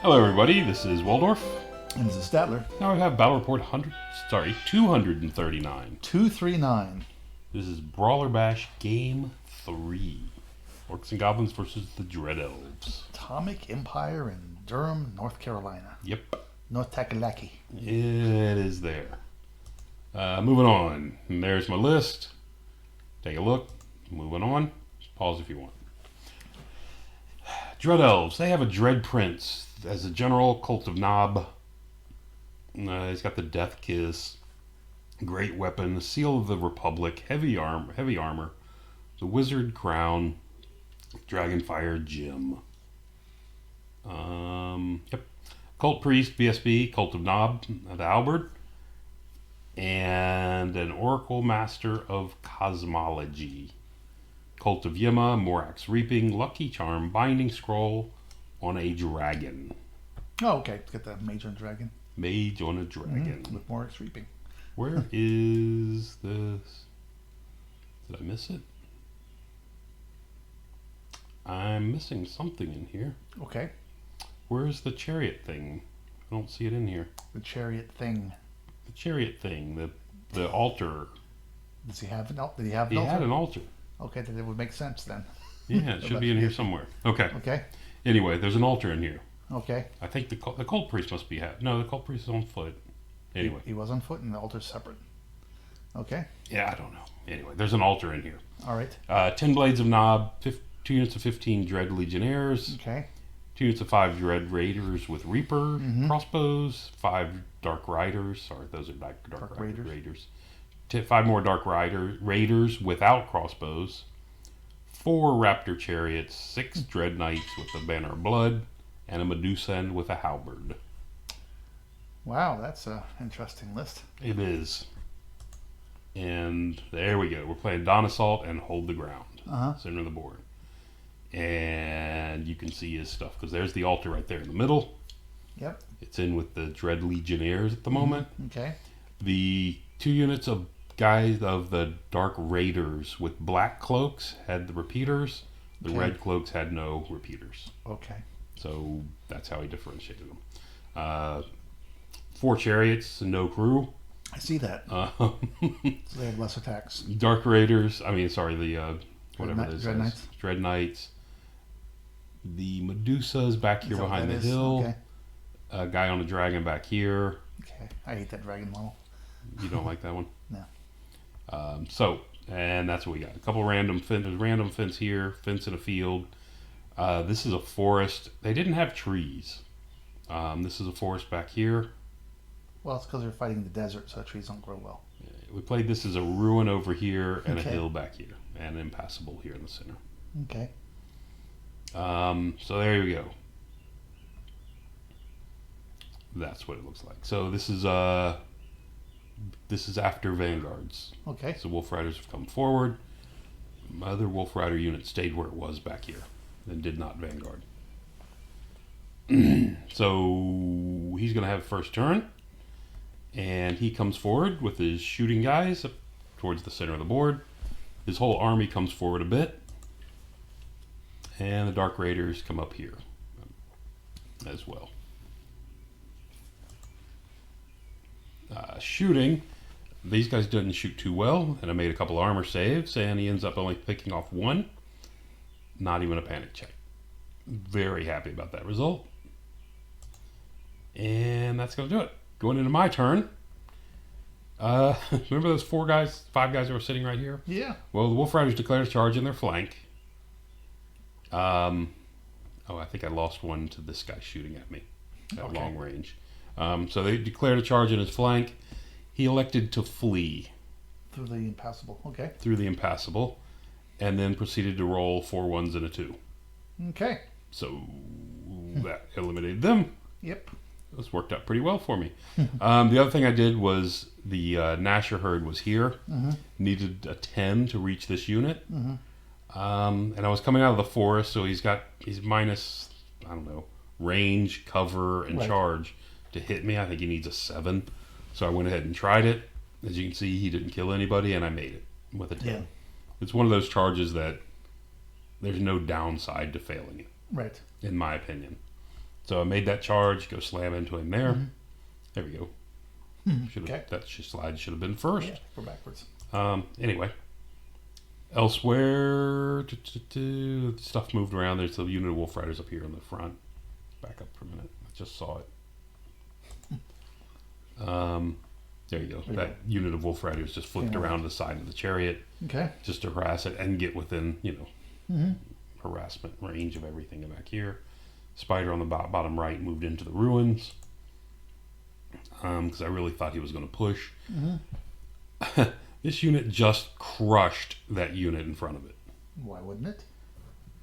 Hello everybody, this is Waldorf. And this is Statler. Now we have Battle Report 239. 239. This is Brawler Bash Game 3. Orcs and Goblins versus the Dread Elves. Atomic Empire in Durham, North Carolina. Yep. North Takalaki. It is there. Moving on. And there's my list. Take a look. Moving on. Pause if you want. Dread Elves. They have a Dread Prince as a general, Cult of Nob. He's got the Death Kiss. Great weapon. The Seal of the Republic. Heavy armor. The Wizard Crown. Dragonfire Gem. Yep. Cult Priest, BSB, Cult of Nob, the Halberd. And an Oracle Master of Cosmology. Cult of Yima, Morax Reaping, Lucky Charm, Binding Scroll on a Dragon. Oh, okay. Let's get the Mage on Dragon. Mage on a Dragon. With Morax Reaping. Where is this? Did I miss it? I'm missing something in here. Okay. Where's the chariot thing? I don't see it in here. The chariot thing. The chariot thing. The altar. Does he have an altar? Did he have an He altar? had an altar. Okay, then it would make sense then. Yeah, it should be in here somewhere. Okay. Okay. Anyway, there's an altar in here. Okay. I think the cult priest must be no, the cult priest is on foot. Anyway. He was on foot and the altar's separate. Okay. Yeah, I don't know. Anyway, there's an altar in here. All right. 10 Blades of Nob, 2 units of 15 Dread Legionnaires, Okay. 2 units of 5 Dread Raiders with Reaper, crossbows, 5 Dark Riders. Sorry, those are Dark Raiders. 5 more Dark Raiders without crossbows, 4 Raptor Chariots, 6 Dread Knights with the Banner of Blood, and a Medusa End with a Halberd. Wow, that's an interesting list. It is. And there we go. We're playing Dawn Assault and Hold the Ground. Center of the board. And you can see his stuff because there's the altar right there in the middle. Yep. It's in with the Dread Legionnaires at the moment. Okay. The 2 units of guys of the Dark Raiders with black cloaks had the repeaters. The red cloaks had no repeaters. Okay. So that's how he differentiated them. 4 chariots and no crew. I see that. So they have less attacks. Dark Raiders. The whatever it is. Dread Knights. Dread Knights. The Medusa's back here behind the hill. Okay. A guy on a dragon back here. Okay. I hate that dragon model. You don't like that one? No. And that's what we got. A couple random fence. There's random fence here. Fence in a field. This is a forest. They didn't have trees. This is a forest back here. Well, it's because they're fighting the desert, so trees don't grow well. We played this as a ruin over here and a hill back here. And impassable here in the center. Okay. So there you go. That's what it looks like. So this is after Vanguards. Okay. So Wolf Riders have come forward. My other Wolf Rider unit stayed where it was back here and did not Vanguard. So he's going to have first turn. And he comes forward with his shooting guys up towards the center of the board. His whole army comes forward a bit. And the Dark Raiders come up here as well. Shooting. These guys didn't shoot too well. And I made a couple armor saves. And he ends up only picking off 1. Not even a panic check. Very happy about that result. And that's going to do it. Going into my turn. Remember those 5 guys that were sitting right here? Yeah. Well, the Wolf Riders declared a charge in their flank. I think I lost one to this guy shooting at me at long range. So they declared a charge in his flank. He elected to flee. Through the impassable. Okay. Through the impassable. And then proceeded to roll 4 1s and a 2. Okay. So that eliminated them. Yep. This worked out pretty well for me. The other thing I did was the Nasher herd was here. Needed a 10 to reach this unit. And I was coming out of the forest, so he's minus, I don't know, range, cover, and charge to hit me. I think he needs a 7. So I went ahead and tried it. As you can see, he didn't kill anybody, and I made it with a 10. Yeah. It's one of those charges that there's no downside to failing it. Right. In my opinion. So I made that charge, go slam into him there. Mm-hmm. There we go. Okay. That slide should have been first. Yeah, go backwards. Anyway. Elsewhere, stuff moved around. There's a unit of Wolf Riders up here in the front. Back up for a minute. I just saw it. There you go. That unit of Wolf Riders just flipped around to the side of the chariot. Okay. Just to harass it and get within, harassment range of everything back here. Spider on the bottom right moved into the ruins. Because I really thought he was going to push. This unit just crushed that unit in front of it. Why wouldn't it?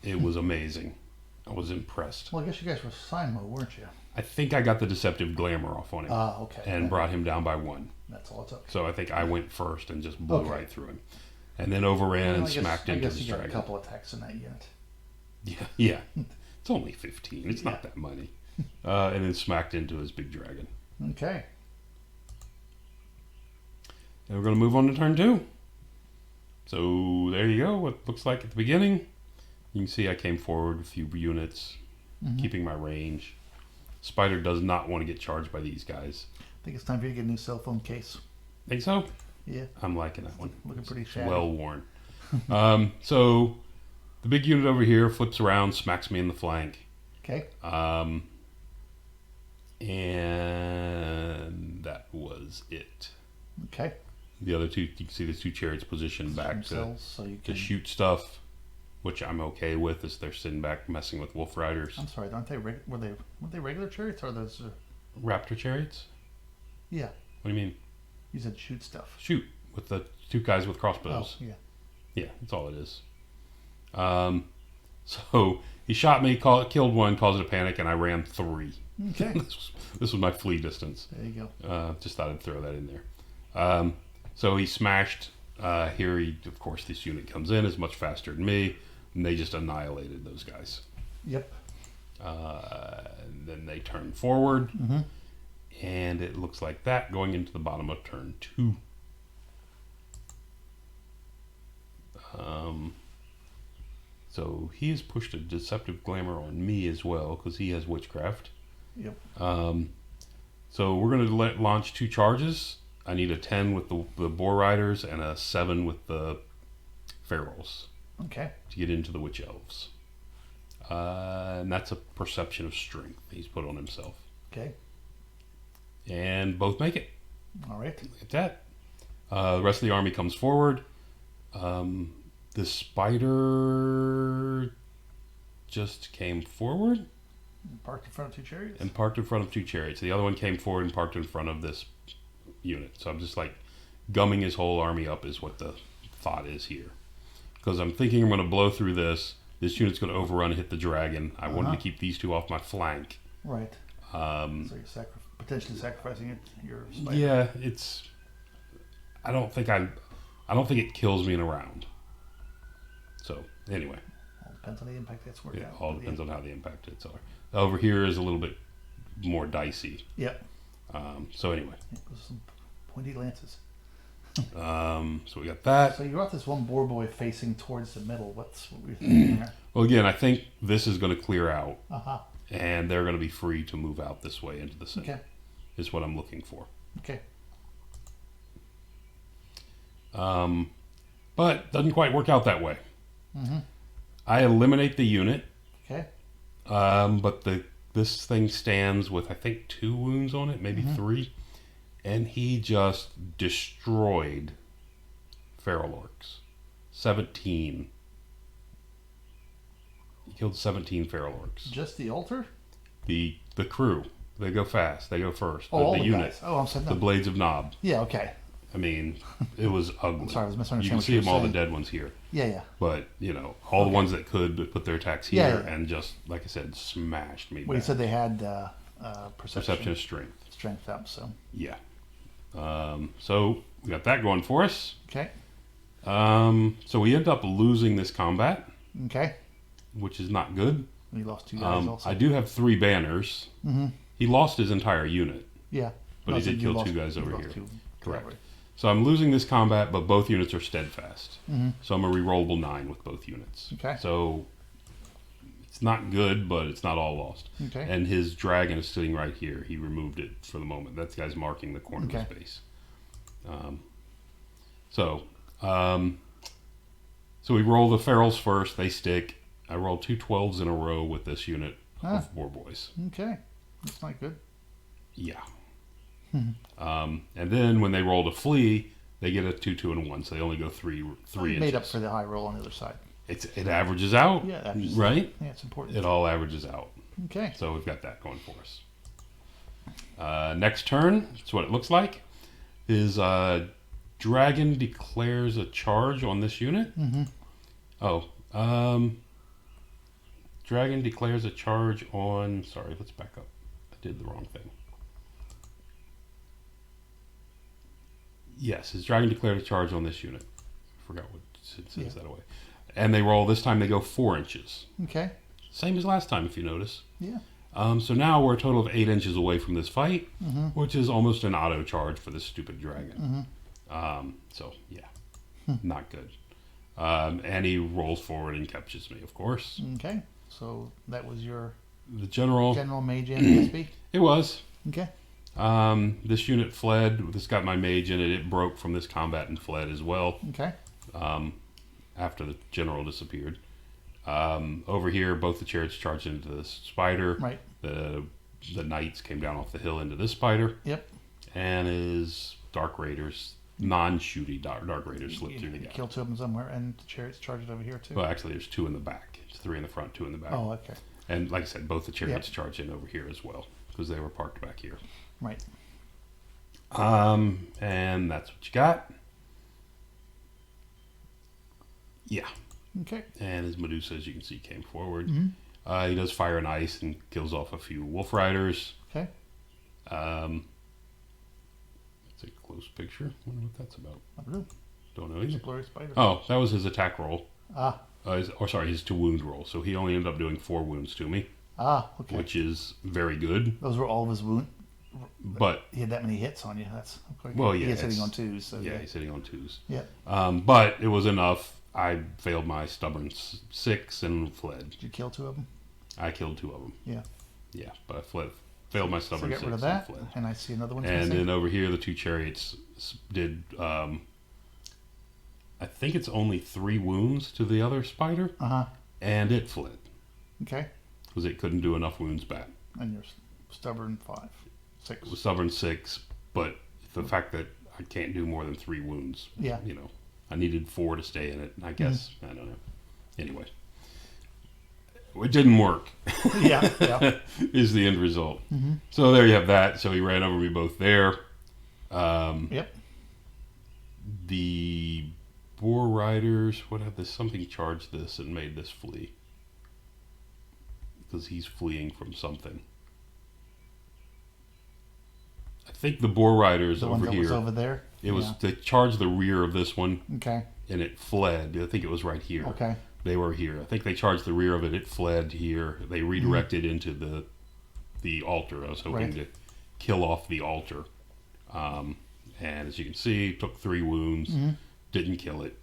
It was amazing. I was impressed. Well, I guess you guys were sign mode, weren't you? I think I got the deceptive glamour off on him. Okay. And brought him down by 1. That's all it took. So I think I went first and just blew right through him. And then overran and smacked into his dragon. I guess you got a couple attacks in that unit. Yeah. It's only 15. It's not that many. And then smacked into his big dragon. Okay. And we're going to move on to turn 2. So there you go. What looks like at the beginning. You can see I came forward a few units, keeping my range. Spider does not want to get charged by these guys. I think it's time for you to get a new cell phone case. Think so? Yeah. I'm liking that one. Looking pretty shabby. Well worn. So the big unit over here flips around, smacks me in the flank. Okay. And that was it. Okay. The other two, you can see the 2 chariots positioned back to shoot stuff, which I'm okay with, as they're sitting back messing with Wolf Riders. I'm sorry, aren't they weren't they regular chariots or are those Raptor chariots? Yeah. What do you mean? You said shoot stuff. Shoot with the 2 guys with crossbows. Oh, yeah. Yeah, that's all it is. So he shot me, killed 1, caused a panic, and I ran 3. Okay. This was my flee distance. There you go. Just thought I'd throw that in there. So he smashed. Here, of course, this unit comes in, is much faster than me, and they just annihilated those guys. Yep. And then they turn forward, and it looks like that going into the bottom of turn 2. So he has pushed a deceptive glamour on me as well, because he has witchcraft. Yep. So we're going to launch 2 charges. I need a 10 with the Boar Riders and a 7 with the Ferals. Okay. To get into the Witch Elves. And that's a perception of strength he's put on himself. Okay. And both make it. All right. Look at that. The rest of the army comes forward. The spider just came forward. Parked in front of 2 chariots? And parked in front of 2 chariots. The other one came forward and parked in front of this unit. So I'm just like gumming his whole army up is what the thought is here. Because I'm thinking I'm going to blow through this. This unit's going to overrun and hit the dragon. I wanted to keep these 2 off my flank. Right. So you're potentially sacrificing your spider. Yeah, it's... I don't think it kills me in a round. So, anyway. All depends on the impact that's worked out. All depends on how the impact hits are. Over here is a little bit more dicey. Yep. So anyway. Some pointy lances. So we got that. So you got this one boar boy facing towards the middle. What were you thinking there? Well, again, I think this is going to clear out. Uh-huh. And they're going to be free to move out this way into the center. Okay. Is what I'm looking for. Okay. But doesn't quite work out that way. I eliminate the unit. Okay. But this thing stands with, I think, 2 wounds on it, maybe 3. And he just destroyed Feral Orcs. 17. He killed 17 Feral Orcs. Just the altar? The crew. They go fast. They go first. Oh, the unit. guys. Oh, I'm sorry. No. The Blades of Nob. Yeah, okay. I mean, it was ugly. I'm sorry, I was misunderstanding. You can see them, all the dead ones here. Yeah. But, all the ones that could put their attacks here and just, like I said, smashed me Well, back. you said they had perception of strength. Strength up, so. Yeah. So we got that going for us. Okay. So we end up losing this combat. Okay. Which is not good. We lost 2 guys also. I do have 3 banners. He lost his entire unit. Yeah. But he did kill 2 guys over here. 2 Correct. So I'm losing this combat, but both units are steadfast. So I'm a rerollable 9 with both units. Okay. So It's not good, but it's not all lost. Okay. And his dragon is sitting right here. He removed it for the moment. That guy's marking the corner of his base. So we roll the ferals first. They stick. I rolled 2 12s in a row with this unit of war boys. Okay. That's not good. Yeah. And then when they roll to flee, they get a 2 2 and 1. So they only go three inches. Made up for the high roll on the other side. It averages out. Yeah, averages right? Out. Yeah, it's important. It all averages out. Okay. So we've got that going for us. Next turn, that's what it looks like, is dragon declares a charge on this unit. Dragon declares a charge on... Sorry, let's back up. I did the wrong thing. Yes, his dragon declared a charge on this unit. I forgot what it says that away. And they roll, this time they go 4 inches. Okay. Same as last time, if you notice. Yeah. So now we're a total of 8 inches away from this fight, which is almost an auto charge for this stupid dragon. So, yeah, not good. And he rolls forward and captures me, of course. Okay. So that was your... The general mage in SB? It was. Okay. This unit fled. This got my mage in it. It broke from this combat and fled as well. Okay. After the general disappeared. Over here, both the chariots charged into the spider. Right. The knights came down off the hill into this spider. Yep. And his dark raiders, non-shooty dark raiders, slipped through the gap. Killed 2 of them somewhere, and the chariots charged over here too. Well, actually, there's 2 in the back. It's 3 in the front, 2 in the back. Oh, okay. And like I said, both the chariots charged in over here as well because they were parked back here. Right. And that's what you got. Yeah. Okay. And his Medusa, as you can see, came forward. He does fire and ice and kills off a few wolf riders. Okay. It's a close picture. I wonder what that's about. I don't know. Don't know either. Blurry spider. Oh, that was his attack roll. Ah. His to wound roll. So he only ended up doing 4 wounds to me. Ah, okay. Which is very good. Those were all of his wounds. But he had that many hits on you. That's okay. Well, yeah. He's hitting on 2s. So yeah, he's hitting on 2s. Yeah. But it was enough. I failed my stubborn 6 and fled. Did you kill 2 of them? I killed 2 of them. Yeah. Yeah, but I fled. Failed my stubborn 6 so get rid of that, and fled. and I see another one. And then over here, the 2 chariots did. I think it's only 3 wounds to the other spider. And it fled. Okay. Because it couldn't do enough wounds back. And you're stubborn 6. It was stubborn 6, but the fact that I can't do more than 3 wounds. Yeah. You know, I needed 4 to stay in it. I guess I don't know. Anyway, it didn't work. Yeah. Is the end result. So there you have that. So he ran over me both there. Yep. The boar riders. What have this? Something charged this and made this flee. Because he's fleeing from something. I think the boar riders the over one that here. Was over there. It was they charged the rear of this one. Okay. And it fled. I think it was right here. Okay. They were here. I think they charged the rear of it. It fled here. They redirected into the altar. I was hoping to kill off the altar. And as you can see, took 3 wounds. Didn't kill it.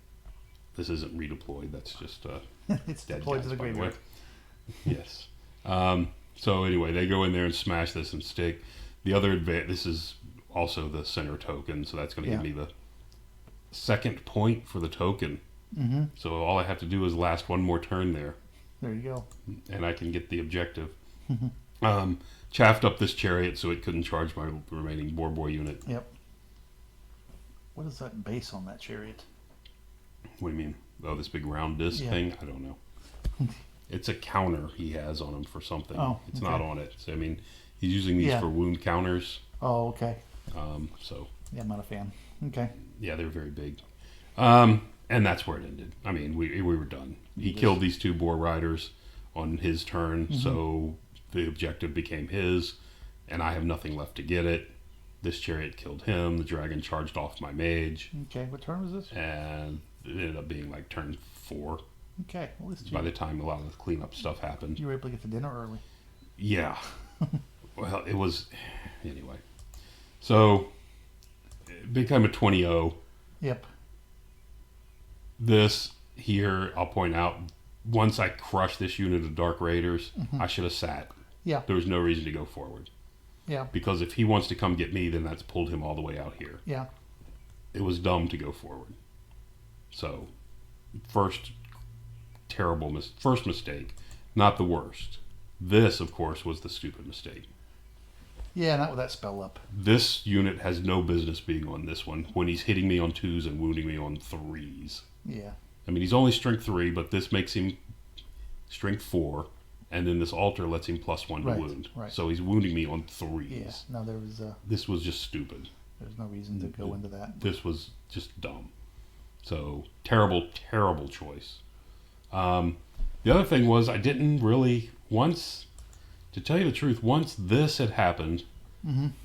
This isn't redeployed. That's just it's dead deployed guys, to the by way. graveyard. Yes. So anyway, they go in there and smash this and stick. The other this is also the center token, so that's going to give me the 2nd point for the token. So all I have to do is last 1 more turn there. There you go. And I can get the objective. Chaffed up this chariot so it couldn't charge my remaining boar boy unit. Yep. What is that base on that chariot? What do you mean? Oh, this big round disc thing? I don't know. It's a counter he has on him for something. Oh, it's not on it. So, I mean, he's using these for wound counters. Oh, okay. So. Yeah, I'm not a fan. Okay. Yeah, they're very big. And that's where it ended. I mean, we were done. He killed these 2 boar riders on his turn, so the objective became his, and I have nothing left to get it. This chariot killed him. The dragon charged off my mage. Okay, what turn was this? And it ended up being like turn 4. Okay, well, at least by the time a lot of the cleanup stuff happened. You were able to get to dinner early. Yeah. Well, it was... Anyway. So, it became a 20-0. Yep. This here, I'll point out, once I crushed this unit of Dark Raiders, I should have sat. Yeah. There was no reason to go forward. Yeah. Because if he wants to come get me, then that's pulled him all the way out here. Yeah. It was dumb to go forward. So, first mistake, not the worst. This, of course, was the stupid mistake. Yeah, not with that spell up. This unit has no business being on this one when he's hitting me on 2s and wounding me on 3s. Yeah. I mean, he's only strength 3, but this makes him strength 4, and then this altar lets him +1 to wound. Right. So he's wounding me on 3s. Yeah. No, there was. This was just stupid. There's no reason to go into that. This was just dumb. So, terrible, terrible choice. The other thing was I didn't really, to tell you the truth, once this had happened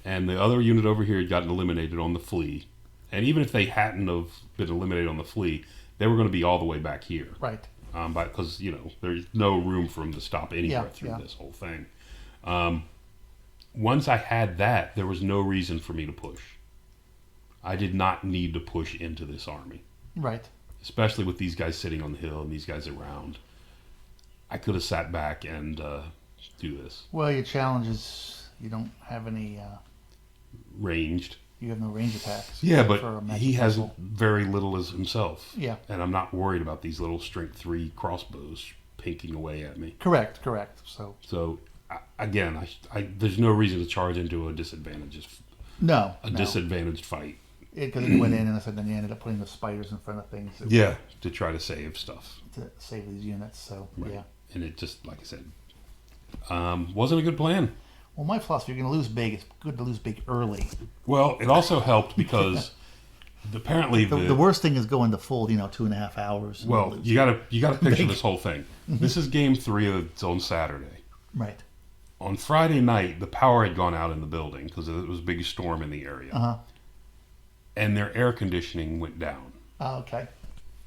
and the other unit over here had gotten eliminated on the flea, and even if they hadn't have been eliminated on the flea, they were going to be all the way back here. Right. Because, there's no room for them to stop anywhere through this whole thing. Once I had that, there was no reason for me to push. I did not need to push into this army. Right. Especially with these guys sitting on the hill and these guys around. I could have sat back and do this. Well, your challenge is you don't have any... ranged. You have no range attacks. Yeah, but he has very little as himself. Yeah. And I'm not worried about these little strength 3 crossbows pinking away at me. Correct. So again, there's no reason to charge into a disadvantageous disadvantaged fight. Because it went in and then you ended up putting the spiders in front of things. To try to save stuff. To save these units, so yeah. And it just, like I said, wasn't a good plan. Well, my philosophy, if you're going to lose big, it's good to lose big early. Well, it also helped because apparently the worst thing is going to full, 2.5 hours. Well, you gotta picture this whole thing. This is game 3 it's on Saturday. Right. On Friday night, the power had gone out in the building because it was a big storm in the area. And their air conditioning went down. Oh, okay.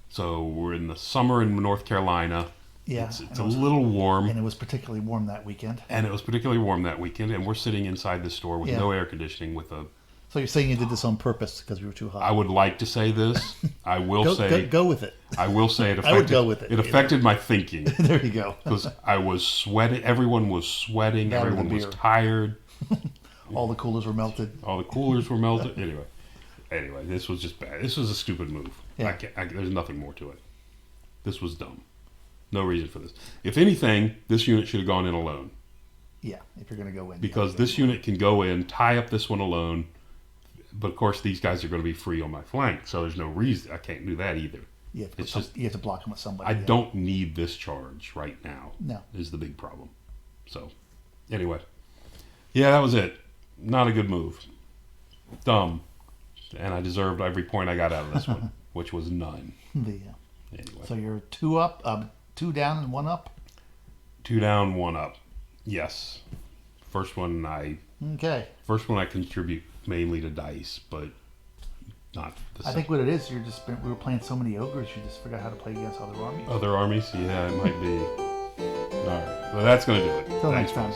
So we're in the summer in North Carolina. Yeah. It's a little warm. And it was particularly warm that weekend. And we're sitting inside the store with no air conditioning with a... So you're saying you did this on purpose because we were too hot? I would like to say this. I will say... Go with it. I will say it affected... I would go with it. It affected my thinking. There you go. Because I was sweating. Everyone was sweating. Everyone was tired. All the coolers were melted. Anyway, this was just bad. This was a stupid move. Yeah. There's nothing more to it. This was dumb. No reason for this. If anything, this unit should have gone in alone. Yeah, if you're going to go in. Because this unit can go in, tie up this one alone, but of course these guys are going to be free on my flank, so there's no reason. I can't do that either. You have to block them with somebody. I don't need this charge right now. No. Is the big problem. So, anyway. Yeah, that was it. Not a good move. Dumb. And I deserved every point I got out of this one, which was none. Anyway. So you're 2 up, 2 down and 1 up? 2 down, 1 up. Yes. First one I contribute mainly to dice, but not the I think what it is, we were playing so many ogres, you just forgot how to play against other armies. Other armies? Yeah, it might be. All right. Well, that's going to do it. Till next time.